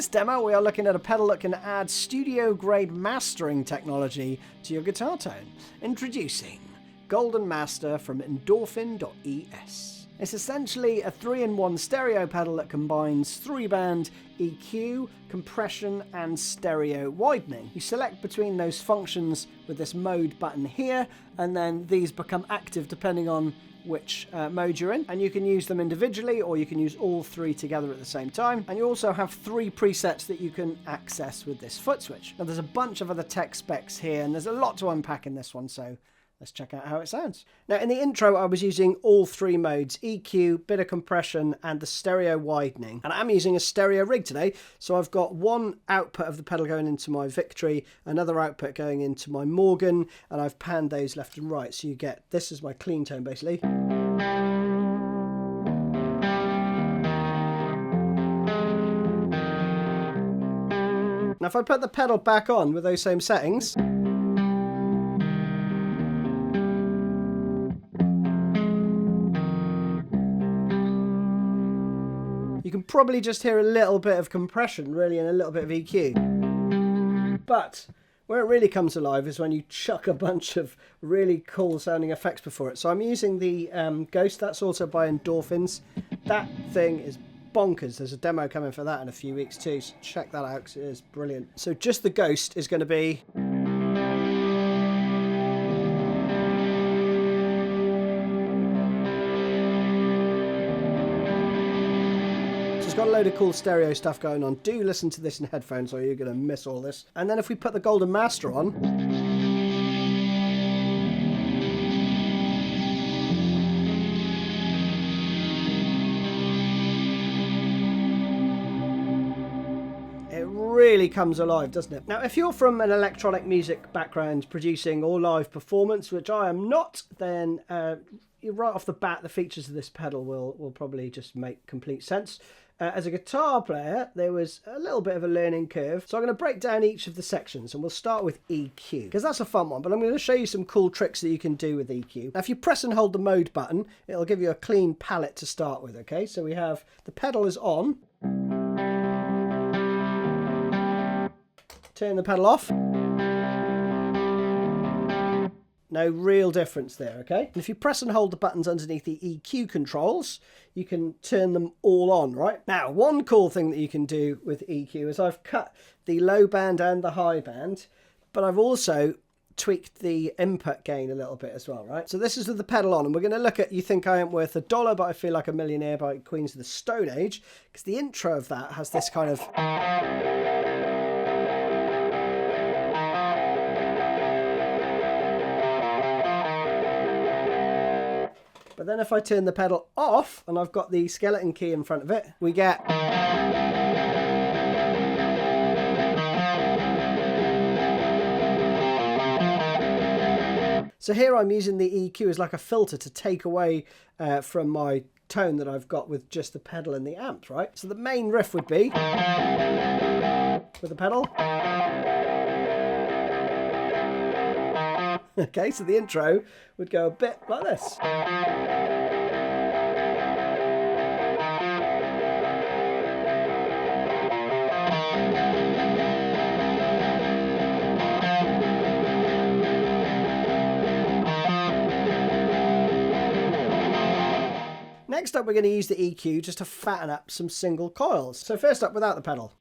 this demo, we are looking at a pedal that can add studio-grade mastering technology to your guitar tone. Introducing Golden Master from Endorphin.es. It's essentially a 3-in-1 stereo pedal that combines 3-band EQ, compression and stereo widening. You select between those functions with this mode button here, and then these become active depending on which mode you're in, and you can use them individually or you can use all three together at the same time. And you also have 3 presets that you can access with this foot switch. Now there's a bunch of other tech specs here and there's a lot to unpack in this one, so let's check out how it sounds. Now in the intro I was using all 3 modes, EQ, bit of compression and the stereo widening. And I'm using a stereo rig today, so I've got one output of the pedal going into my Victory, another output going into my Morgan, and I've panned those left and right, so you get, this is my clean tone basically. Now if I put the pedal back on with those same settings, you can probably just hear a little bit of compression, really, and a little bit of EQ. But where it really comes alive is when you chuck a bunch of really cool sounding effects before it. So I'm using the Ghost, that's also by Endorphins. That thing is bonkers. There's a demo coming for that in a few weeks too, so check that out because it is brilliant. So just the Ghost is going to be... got a load of cool stereo stuff going on. Do listen to this in headphones or you're going to miss all this. And then if we put the Golden Master on, it really comes alive, doesn't it? Now if you're from an electronic music background producing or live performance, which I am not, then right off the bat the features of this pedal will probably just make complete sense. As a guitar player, there was a little bit of a learning curve. So I'm going to break down each of the sections and we'll start with EQ, because that's a fun one, but I'm going to show you some cool tricks that you can do with EQ. Now, if you press and hold the mode button, it'll give you a clean palette to start with, okay? So we have, the pedal is on. Turn the pedal off. No real difference there, okay? And if you press and hold the buttons underneath the EQ controls, you can turn them all on, right? Now, one cool thing that you can do with EQ is I've cut the low band and the high band, but I've also tweaked the input gain a little bit as well, right? So this is with the pedal on, and we're going to look at You Think I Ain't Worth $1, But I Feel Like a Millionaire by Queens of the Stone Age, because the intro of that has this kind of... But then if I turn the pedal off, and I've got the skeleton key in front of it, we get... So here I'm using the EQ as like a filter to take away from my tone that I've got with just the pedal and the amp, right? So the main riff would be... with the pedal. Okay, so the intro would go a bit like this. Next up, we're going to use the EQ just to fatten up some single coils. So first up, without the pedal.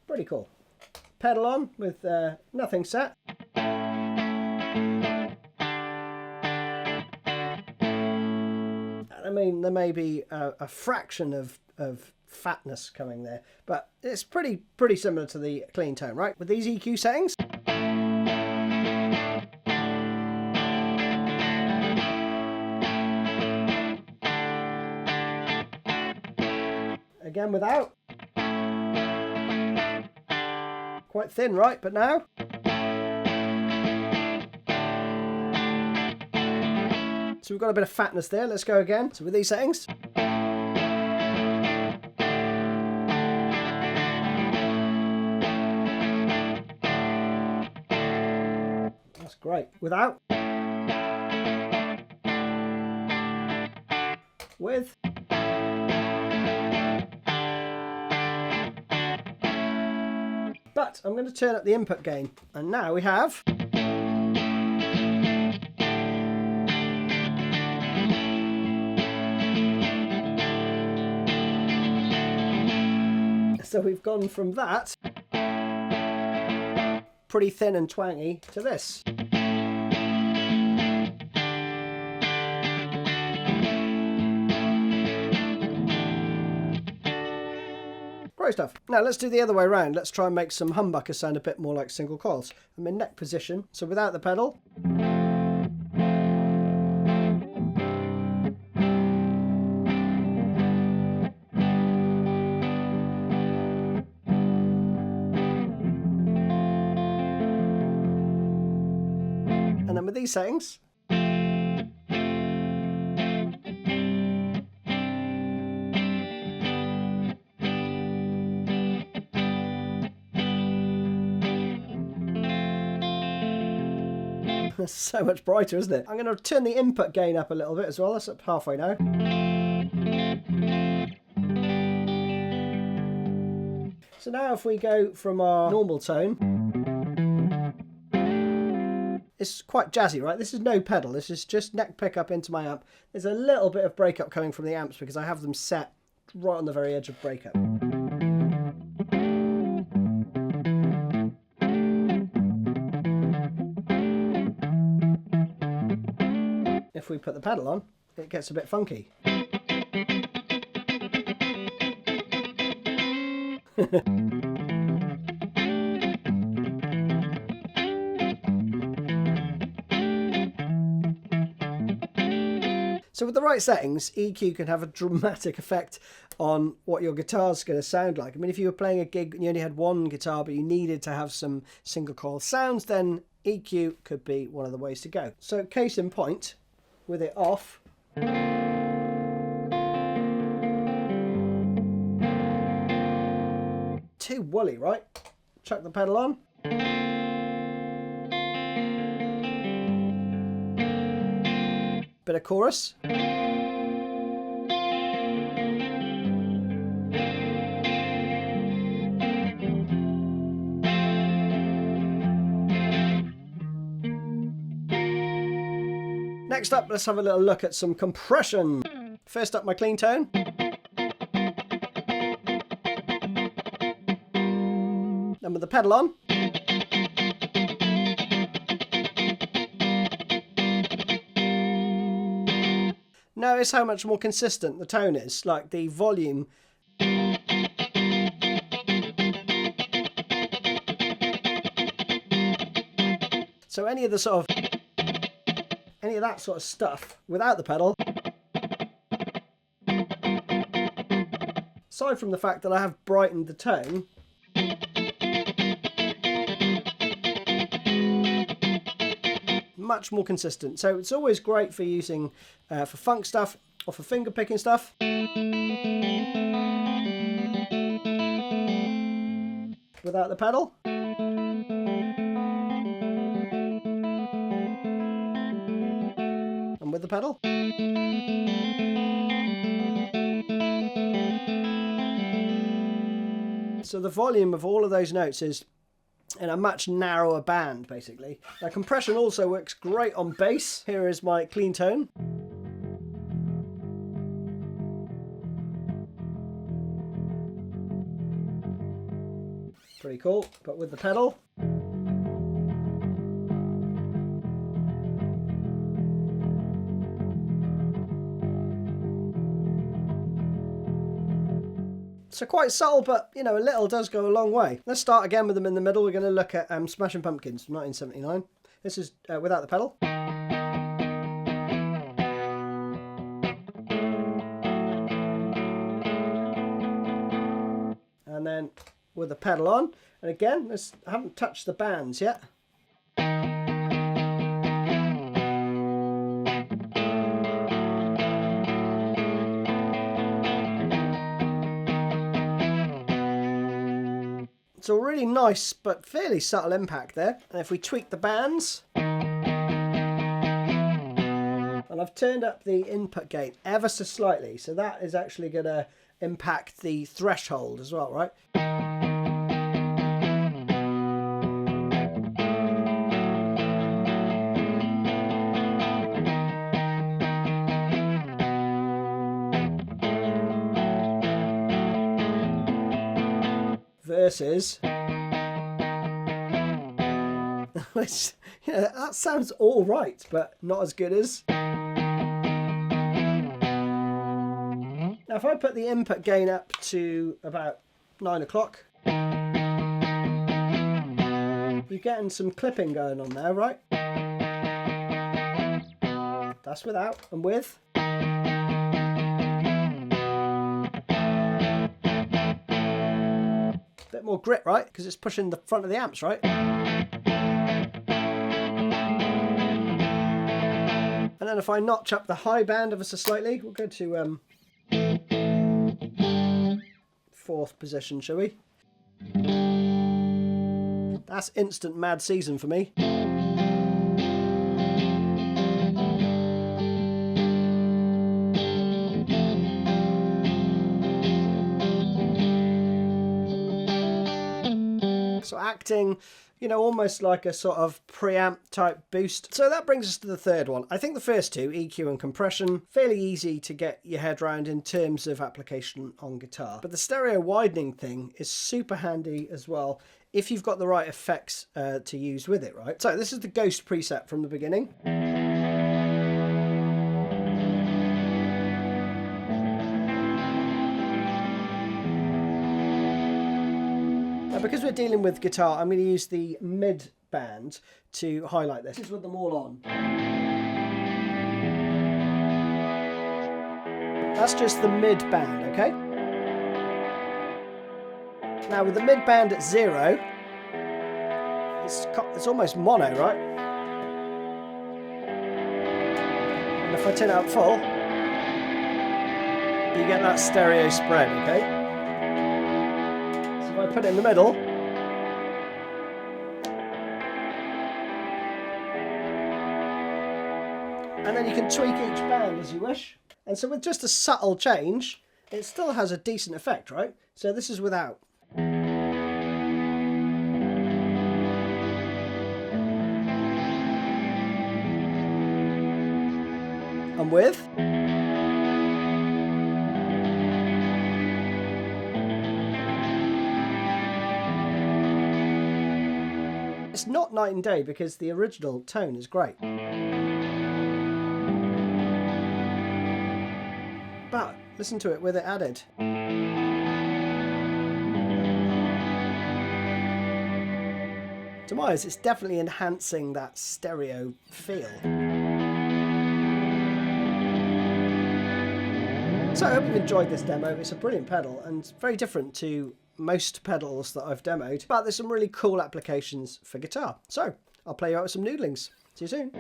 Pretty cool. Pedal on with nothing set. I mean, there may be a fraction of fatness coming there, but it's pretty similar to the clean tone, right? With these EQ settings. Again without. Quite thin, right? But now. So we've got a bit of fatness there. Let's go again. So with these settings. That's great. Without. width. But I'm going to turn up the input gain, and now we have so we've gone from that pretty thin and twangy to this. Great stuff. Now let's do the other way around. Let's try and make some humbuckers sound a bit more like single coils. I'm in neck position, so without the pedal. And then with these settings, it's so much brighter, isn't it? I'm going to turn the input gain up a little bit as well. That's up halfway now. So now if we go from our normal tone, it's quite jazzy, right? This is no pedal. This is just neck pickup into my amp. There's a little bit of breakup coming from the amps because I have them set right on the very edge of breakup. If we put the pedal on, it gets a bit funky. So with the right settings, EQ can have a dramatic effect on what your guitar's going to sound like. I mean, if you were playing a gig and you only had one guitar, but you needed to have some single coil sounds, then EQ could be one of the ways to go. So case in point, with it off, too woolly, right? Chuck the pedal on. Bit of chorus. Next up, let's have a little look at some compression. First up, my clean tone. Then with the pedal on. Notice how much more consistent the tone is, like the volume. So any of that sort of stuff without the pedal, aside from the fact that I have brightened the tone, much more consistent. So it's always great for using for funk stuff or for finger picking stuff. Without the pedal. And with the pedal. So the volume of all of those notes is in a much narrower band, basically. Now, compression also works great on bass. Here is my clean tone. Pretty cool, but with the pedal. So quite subtle, but you know, a little does go a long way. Let's start again with them in the middle. We're going to look at Smashing Pumpkins from 1979. This is without the pedal. And then with the pedal on. And again, I haven't touched the bands yet. So a really nice but fairly subtle impact there. And if we tweak the bands, and And I've turned up the input gain ever so slightly, so that is actually going to impact the threshold as well, right? Versus, which, you know, that sounds all right, but not as good as. Now, if I put the input gain up to about 9 o'clock, you're getting some clipping going on there, right? That's without and with. Bit more grit, right? Because it's pushing the front of the amps, right? And then if I notch up the high band ever so slightly, we'll go to 4th position, shall we? That's instant mad season for me. So acting, you know, almost like a sort of preamp type boost. So that brings us to the third one. I think the first two, EQ and compression, fairly easy to get your head around in terms of application on guitar. But the stereo widening thing is super handy as well if you've got the right effects to use with it, right? So this is the Ghost preset from the beginning. Because we're dealing with guitar, I'm going to use the mid band to highlight this. This is with them all on. That's just the mid band, okay? Now with the mid band at 0, it's almost mono, right? And if I turn it up full, you get that stereo spread, okay? If I put it in the middle, and then you can tweak each band as you wish. And so with just a subtle change, it still has a decent effect, right? So this is without. And with. It's not night and day because the original tone is great. But listen to it with it added. To my eyes, it's definitely enhancing that stereo feel. So I hope you've enjoyed this demo. It's a brilliant pedal and very different to most pedals that I've demoed, but there's some really cool applications for guitar. So I'll play you out with some noodlings. See you soon.